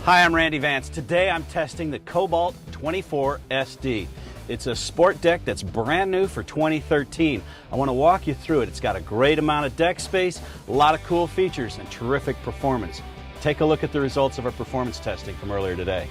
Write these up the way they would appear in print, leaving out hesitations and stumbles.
Hi, I'm Randy Vance. Today I'm testing the Cobalt 24 SD. It's a sport deck that's brand new for 2013. I want to walk you through it. It's got a great amount of deck space, a lot of cool features, and terrific performance. Take a look at the results of our performance testing from earlier today.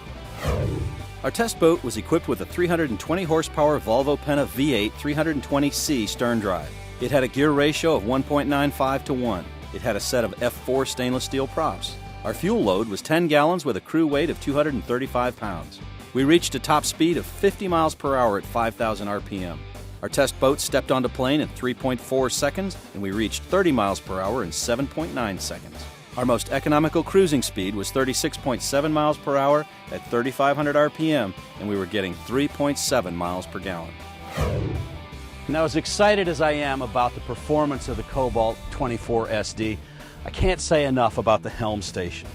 Our test boat was equipped with a 320 horsepower Volvo Penta V8 320C stern drive. It had a gear ratio of 1.95 to 1. It had a set of F4 stainless steel props. Our fuel load was 10 gallons with a crew weight of 235 pounds. We reached a top speed of 50 miles per hour at 5,000 RPM. Our test boat stepped onto plane in 3.4 seconds, and we reached 30 miles per hour in 7.9 seconds. Our most economical cruising speed was 36.7 miles per hour at 3,500 RPM, and we were getting 3.7 miles per gallon. Now, as excited as I am about the performance of the Cobalt 24 SD, I can't say enough about the Helm Station.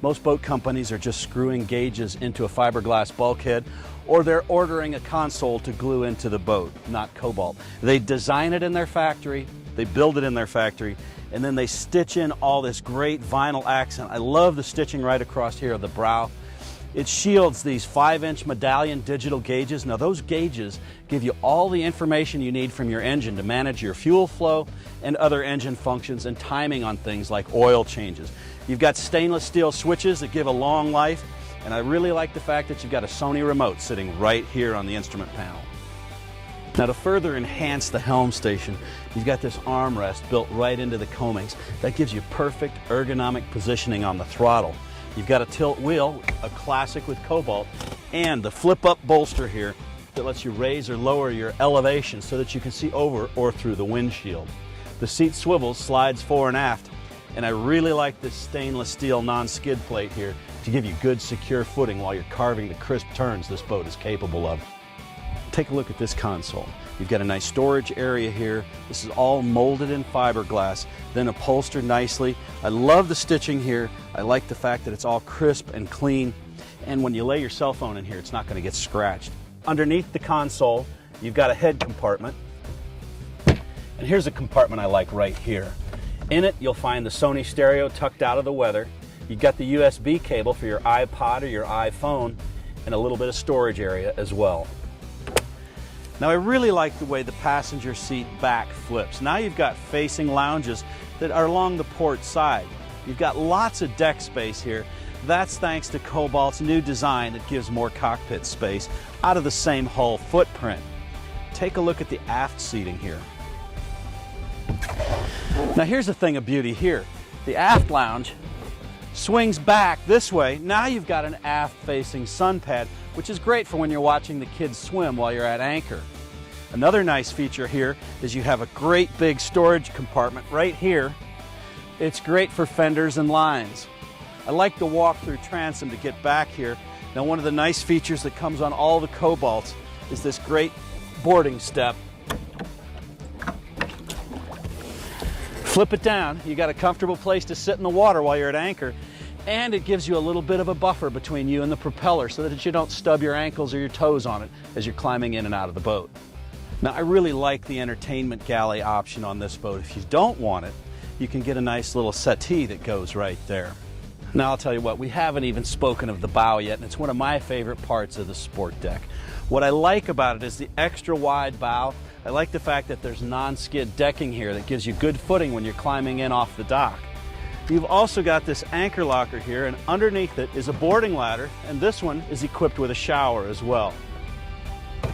Most boat companies are just screwing gauges into a fiberglass bulkhead, or they're ordering a console to glue into the boat, not Cobalt. They design it in their factory, they build it in their factory, and then they stitch in all this great vinyl accent. I love the stitching right across here of the brow. It shields these 5-inch medallion digital gauges. Now, those gauges give you all the information you need from your engine to manage your fuel flow and other engine functions and timing on things like oil changes. You've got stainless steel switches that give a long life, and I really like the fact that you've got a Sony remote sitting right here on the instrument panel. Now, to further enhance the Helm Station, you've got this armrest built right into the coamings. That gives you perfect ergonomic positioning on the throttle. You've got a tilt wheel, a classic with Cobalt, and the flip-up bolster here that lets you raise or lower your elevation so that you can see over or through the windshield. The seat swivels, slides fore and aft, and I really like this stainless steel non-skid plate here to give you good secure footing while you're carving the crisp turns this boat is capable of. Take a look at this console. You've got a nice storage area here. This is all molded in fiberglass, then upholstered nicely. I love the stitching here. I like the fact that it's all crisp and clean. And when you lay your cell phone in here, it's not going to get scratched. Underneath the console, you've got a head compartment. And here's a compartment I like right here. In it, you'll find the Sony stereo tucked out of the weather. You've got the USB cable for your iPod or your iPhone, and a little bit of storage area as well. Now, I really like the way the passenger seat back flips. Now you've got facing lounges that are along the port side. You've got lots of deck space here. That's thanks to Cobalt's new design that gives more cockpit space out of the same hull footprint. Take a look at the aft seating here. Now, here's the thing of beauty here. The aft lounge swings back this way. Now you've got an aft-facing sun pad, which is great for when you're watching the kids swim while you're at anchor. Another nice feature here is you have a great big storage compartment right here. It's great for fenders and lines. I like the walk-through transom to get back here. Now, one of the nice features that comes on all the Cobalts is this great boarding step. Flip it down, you got a comfortable place to sit in the water while you're at anchor, and it gives you a little bit of a buffer between you and the propeller so that you don't stub your ankles or your toes on it as you're climbing in and out of the boat. Now, I really like the entertainment galley option on this boat. If you don't want it, you can get a nice little settee that goes right there. Now, I'll tell you what, we haven't even spoken of the bow yet, and it's one of my favorite parts of the sport deck. What I like about it is the extra wide bow. I like the fact that there's non-skid decking here that gives you good footing when you're climbing in off the dock. You've also got this anchor locker here, and underneath it is a boarding ladder, and this one is equipped with a shower as well.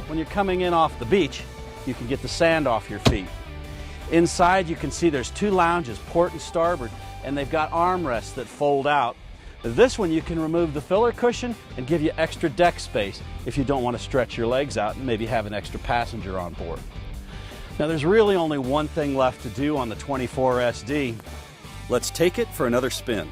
When you're coming in off the beach, you can get the sand off your feet. Inside, you can see there's two lounges, port and starboard, and they've got armrests that fold out. This one, you can remove the filler cushion and give you extra deck space if you don't want to stretch your legs out and maybe have an extra passenger on board. Now, there's really only one thing left to do on the 24 SD. Let's take it for another spin.